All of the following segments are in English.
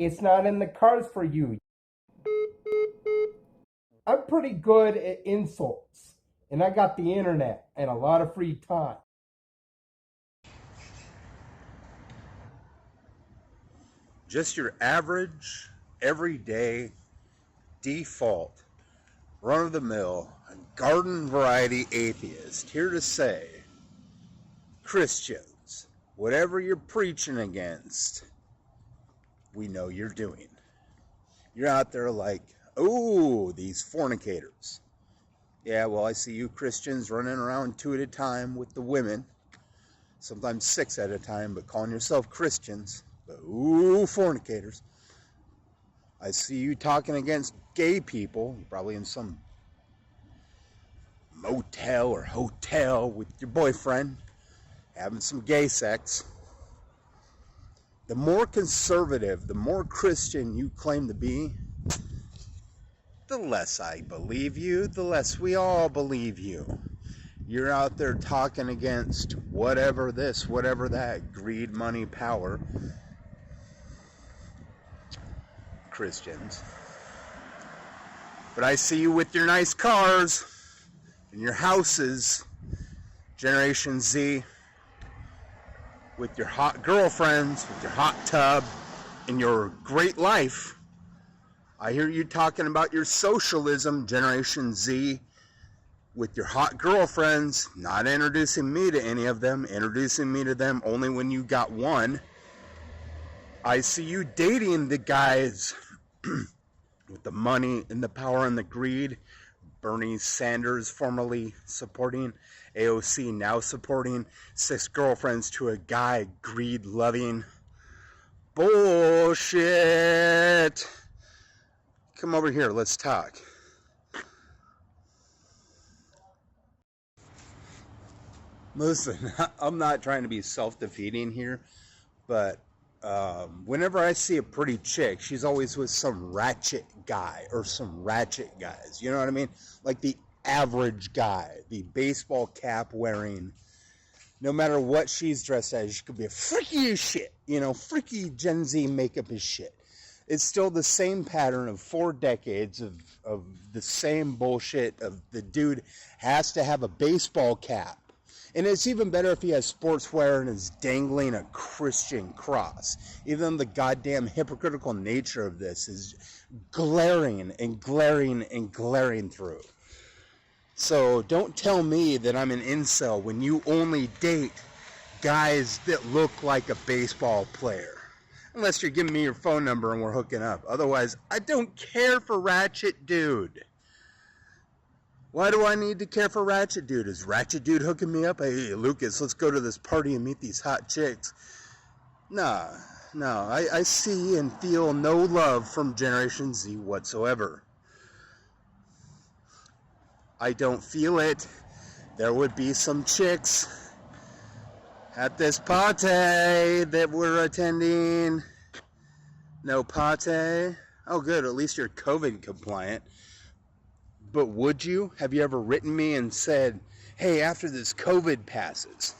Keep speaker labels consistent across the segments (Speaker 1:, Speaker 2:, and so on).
Speaker 1: It's not in the cards for you. I'm pretty good at insults, and I got the internet and a lot of free time.
Speaker 2: Just your average, everyday, default, run-of-the-mill, garden variety atheist, here to say, Christians, whatever you're preaching against, we know you're doing. You're out there like, oh, these fornicators. Yeah, well, I see you Christians running around 2 at a time with the women, sometimes 6 at a time, but calling yourself Christians. But, ooh, fornicators. I see you talking against gay people, probably in some motel or hotel with your boyfriend, having some gay sex. The more conservative, the more Christian you claim to be, the less I believe you, the less we all believe you. You're out there talking against whatever this, whatever that, greed, money, power. Christians. But I see you with your nice cars and your houses, Generation Z, with your hot girlfriends, with your hot tub, and your great life. I hear you talking about your socialism, Generation Z, with your hot girlfriends, not introducing me to any of them, introducing me to them only when you got one. I see you dating the guys with the money and the power and the greed. Bernie Sanders formerly supporting, AOC now supporting, 6 girlfriends to a guy, greed-loving. Bullshit. Come over here, let's talk. Listen, I'm not trying to be self-defeating here, but whenever I see a pretty chick, she's always with some ratchet guy or some ratchet guys. You know what I mean? Like the average guy, the baseball cap wearing, no matter what she's dressed as, she could be a freaky as shit. You know, freaky Gen Z makeup is shit. It's still the same pattern of 4 decades of the same bullshit of the dude has to have a baseball cap. And it's even better if he has sportswear and is dangling a Christian cross. Even the goddamn hypocritical nature of this is glaring and glaring and glaring through. So don't tell me that I'm an incel when you only date guys that look like a baseball player. Unless you're giving me your phone number and we're hooking up. Otherwise, I don't care for Ratchet Dude. Why do I need to care for Ratchet Dude? Is Ratchet Dude hooking me up? Hey, Lucas, let's go to this party and meet these hot chicks. No, I see and feel no love from Generation Z whatsoever. I don't feel it. There would be some chicks at this party that we're attending. No party? Oh, good, at least you're COVID compliant. But would you? Have you ever written me and said, hey, after this COVID passes?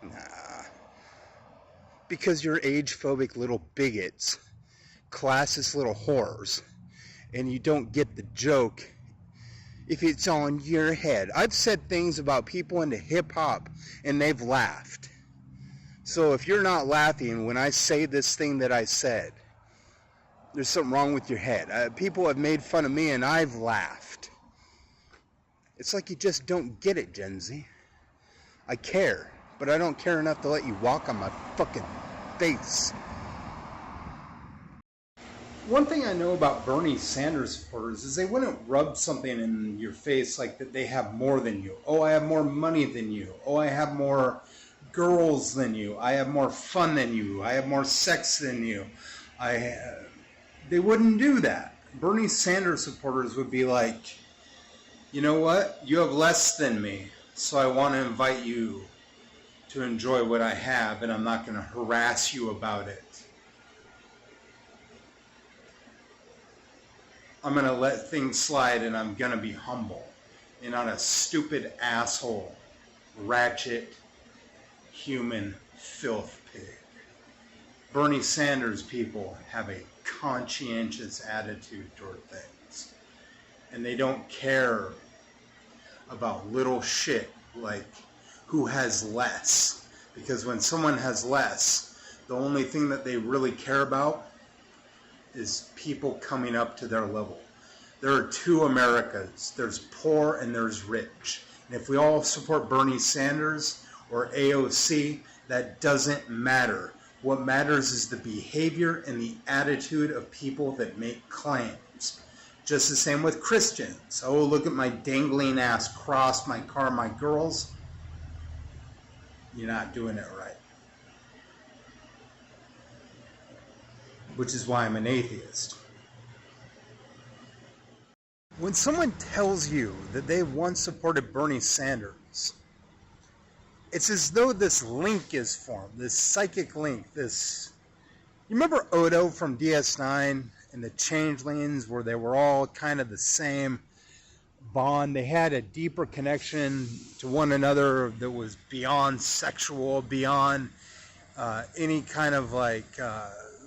Speaker 2: Nah. Because you're age-phobic little bigots, classist little whores, and you don't get the joke if it's on your head. I've said things about people into hip-hop, and they've laughed. So if you're not laughing when I say this thing that I said, there's something wrong with your head. People have made fun of me, and I've laughed. It's like you just don't get it, Gen Z. I care, but I don't care enough to let you walk on my fucking face. One thing I know about Bernie Sanders supporters is they wouldn't rub something in your face like that they have more than you. Oh, I have more money than you. Oh, I have more girls than you. I have more fun than you. I have more sex than you. They wouldn't do that. Bernie Sanders supporters would be like, you know what? You have less than me, so I want to invite you to enjoy what I have, and I'm not going to harass you about it. I'm going to let things slide, and I'm going to be humble and not a stupid asshole, ratchet, human filth pig. Bernie Sanders people have a conscientious attitude toward things. And they don't care about little shit like who has less. Because when someone has less, the only thing that they really care about is people coming up to their level. There are two Americas. There's poor and there's rich. And if we all support Bernie Sanders or AOC, that doesn't matter. What matters is the behavior and the attitude of people that make claims. Just the same with Christians. Oh, look at my dangling ass cross, my car, my girls. You're not doing it right. Which is why I'm an atheist. When someone tells you that they once supported Bernie Sanders, it's as though this link is formed, this psychic link, this... You remember Odo from DS9 and the Changelings, where they were all kind of the same bond? They had a deeper connection to one another that was beyond sexual, beyond any kind of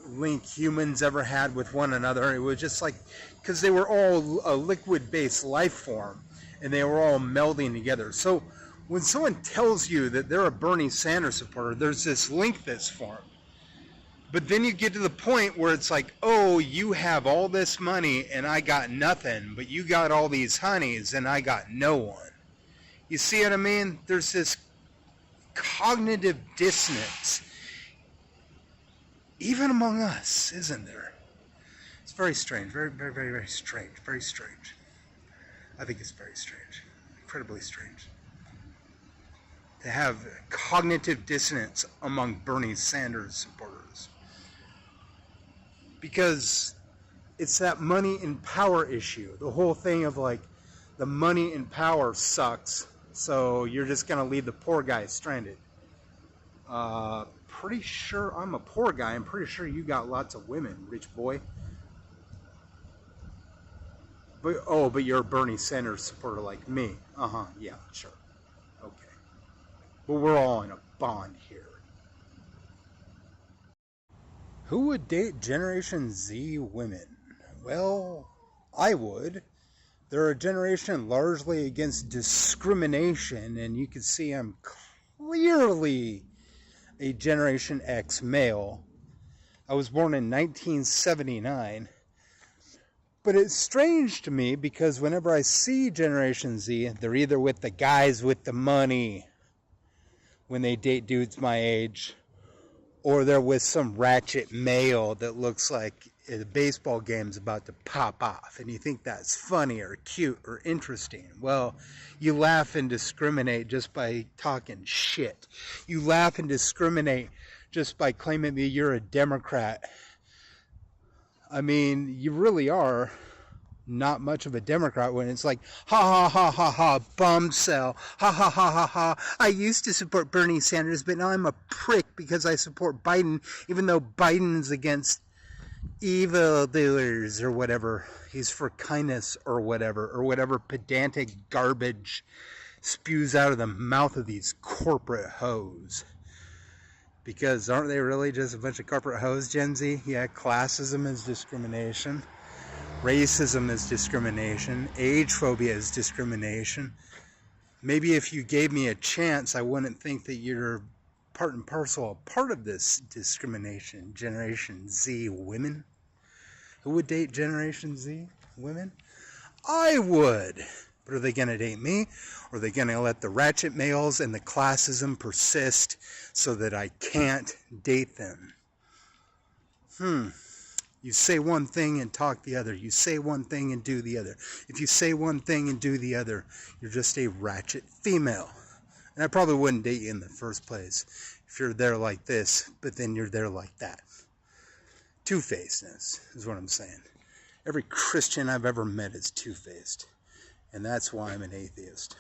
Speaker 2: link humans ever had with one another. It was just like, because they were all a liquid-based life form, and they were all melding together. So when someone tells you that they're a Bernie Sanders supporter, there's this link that's formed. But then you get to the point where it's like, oh, you have all this money and I got nothing, but you got all these honeys and I got no one. You see what I mean? There's this cognitive dissonance, even among us, isn't there? It's very strange, very, very, very, very strange, very strange. I think it's very strange, incredibly strange, to have cognitive dissonance among Bernie Sanders supporters. Because it's that money and power issue. The whole thing of the money and power sucks, so you're just going to leave the poor guy stranded. Pretty sure I'm a poor guy. I'm pretty sure you got lots of women, rich boy. But you're a Bernie Sanders supporter like me. Yeah, sure. Okay. But we're all in a bond here. Who would date Generation Z women? Well, I would. They're a generation largely against discrimination, and you can see I'm clearly a Generation X male. I was born in 1979. But it's strange to me because whenever I see Generation Z, they're either with the guys with the money when they date dudes my age, or they're with some ratchet male that looks like the baseball game's about to pop off, and you think that's funny or cute or interesting. Well, you laugh and discriminate just by talking shit. You laugh and discriminate just by claiming that you're a Democrat. I mean, you really are not much of a Democrat when it's like, ha ha ha ha ha, bumcel, ha ha ha ha ha, I used to support Bernie Sanders, but now I'm a prick because I support Biden, even though Biden's against evildoers or whatever. He's for kindness or whatever pedantic garbage spews out of the mouth of these corporate hoes. Because aren't they really just a bunch of corporate hoes, Gen Z? Yeah, classism is discrimination. Racism is discrimination. Age phobia is discrimination. Maybe if you gave me a chance, I wouldn't think that you're part and parcel, a part of this discrimination. Generation Z women. Who would date Generation Z women? I would. But are they going to date me? Or are they going to let the ratchet males and the classism persist so that I can't date them? You say one thing and talk the other. You say one thing and do the other. If you say one thing and do the other, you're just a ratchet female. And I probably wouldn't date you in the first place if you're there like this, but then you're there like that. Two-facedness is what I'm saying. Every Christian I've ever met is two-faced. And that's why I'm an atheist.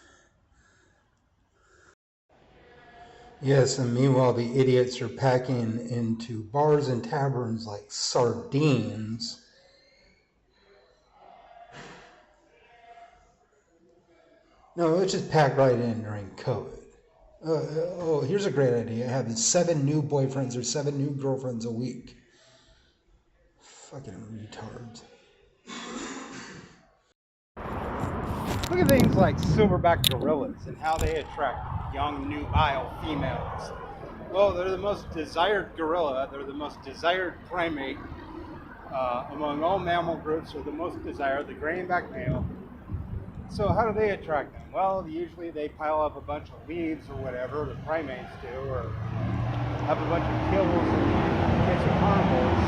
Speaker 2: Yes, and meanwhile the idiots are packing into bars and taverns like sardines. No, let's just pack right in during COVID. Here's a great idea. Have 7 new boyfriends or 7 new girlfriends a week. Fucking retards.
Speaker 3: Look at things like silverback gorillas and how they attract young, nubile females. Well, they're the most desired gorilla. They're the most desired primate among all mammal groups. They're the most desired, the grayback male. So how do they attract them? Well, usually they pile up a bunch of leaves or whatever, the primates do, or have a bunch of kills in case of carnivores,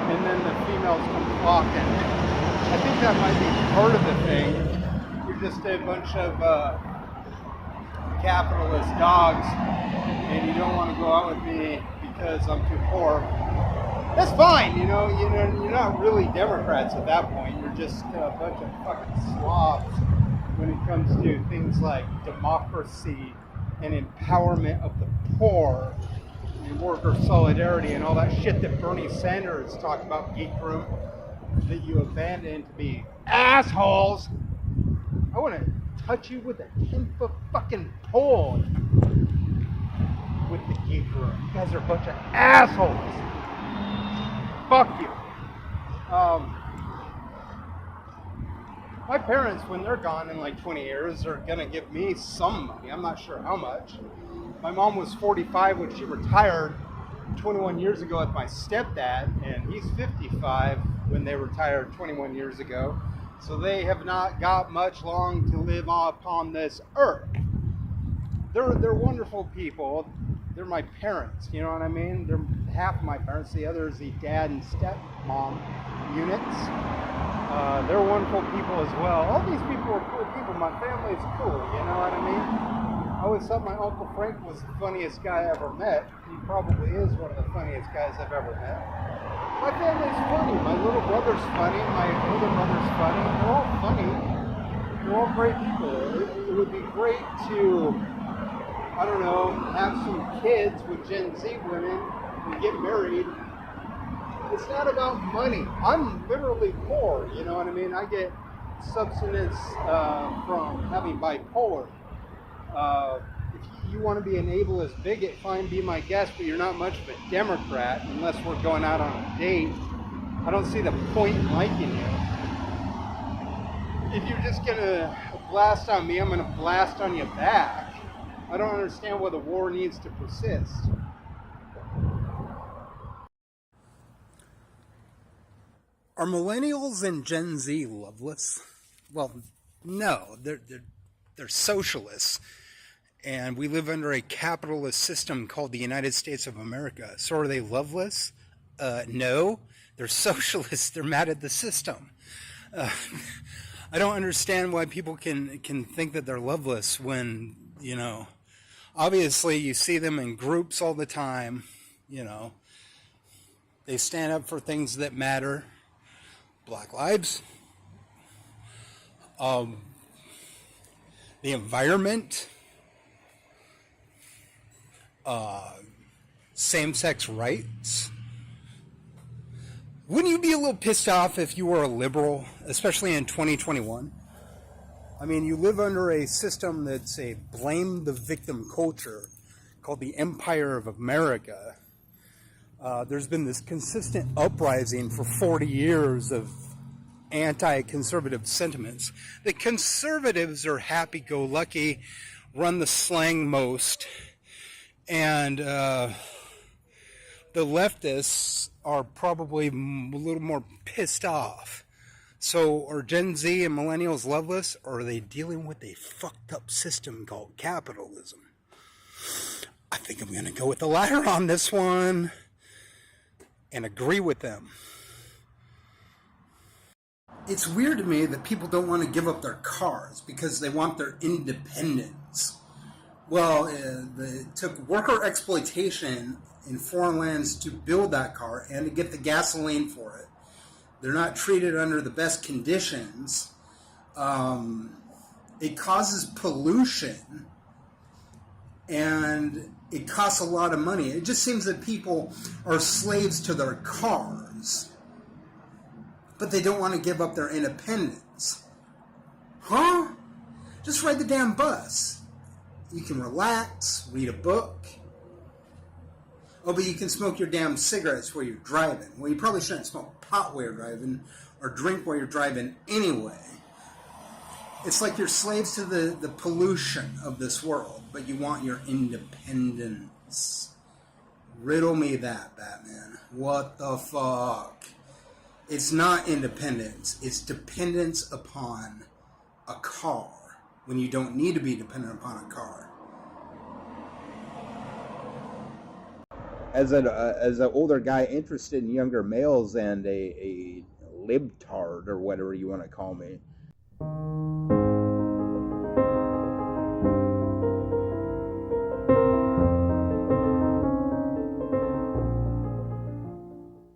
Speaker 3: and then the females come flocking. I think that might be part of the thing. You're just a bunch of capitalist dogs, and you don't want to go out with me because I'm too poor. That's fine, you're not really Democrats at that point. You're just a bunch of fucking slobs when it comes to things like democracy and empowerment of the poor and worker solidarity and all that shit that Bernie Sanders talked about, geek room, that you abandoned to be assholes. I want to touch you with a 10-foot fucking pole with the geek room. You guys are a bunch of assholes. Fuck you. My parents, when they're gone in like 20 years, are going to give me some money. I'm not sure how much. My mom was 45 when she retired 21 years ago with my stepdad, and he's 55 when they retired 21 years ago. So they have not got much long to live upon this earth. They're wonderful people. They're my parents, you know what I mean? They're half of my parents. The other is the dad and stepmom units. They're wonderful people as well. All these people are cool people. My family is cool, you know what I mean? I always thought my Uncle Frank was the funniest guy I ever met. He probably is one of the funniest guys I've ever met. My family's funny. My little brother's funny. My older brother's funny. They're all funny. They're all great people. It would be great to, I don't know, have some kids with Gen Z women and get married. It's not about money. I'm literally poor, you know what I mean? I get subsistence from having bipolar. If you want to be an ableist bigot, fine, be my guest, but you're not much of a Democrat unless we're going out on a date. I don't see the point in liking you. If you're just going to blast on me, I'm going to blast on you back. I don't understand why the war needs to persist.
Speaker 2: Are millennials and Gen Z loveless? Well, no, they're socialists, and we live under a capitalist system called the United States of America. So are they loveless? No, they're socialists. They're mad at the system. I don't understand why people can think that they're loveless when, obviously you see them in groups all the time, they stand up for things that matter. Black lives, the environment, same-sex rights. Wouldn't you be a little pissed off if you were a liberal, especially in 2021? I mean, you live under a system that's a blame the victim culture called the Empire of America. There's been this consistent uprising for 40 years of anti-conservative sentiments. The conservatives are happy-go-lucky, run the slang most, and the leftists are probably a little more pissed off. So are Gen Z and millennials loveless, or are they dealing with a fucked up system called capitalism? I think I'm going to go with the latter on this one and agree with them. It's weird to me that people don't want to give up their cars because they want their independence. Well, it took worker exploitation in foreign lands to build that car and to get the gasoline for it. They're not treated under the best conditions. It causes pollution, and it costs a lot of money. It just seems that people are slaves to their cars, but they don't want to give up their independence. Huh? Just ride the damn bus. You can relax, read a book.
Speaker 4: Oh, but you can smoke your damn cigarettes while you're driving. Well, you probably shouldn't smoke pot while you're driving or drink while you're driving anyway. It's like you're slaves to the pollution of this world, but you want your independence. Riddle me that, Batman. What the fuck? It's not independence. It's dependence upon a car when you don't need to be dependent upon a car.
Speaker 2: As an older guy interested in younger males and a libtard or whatever you want to call me,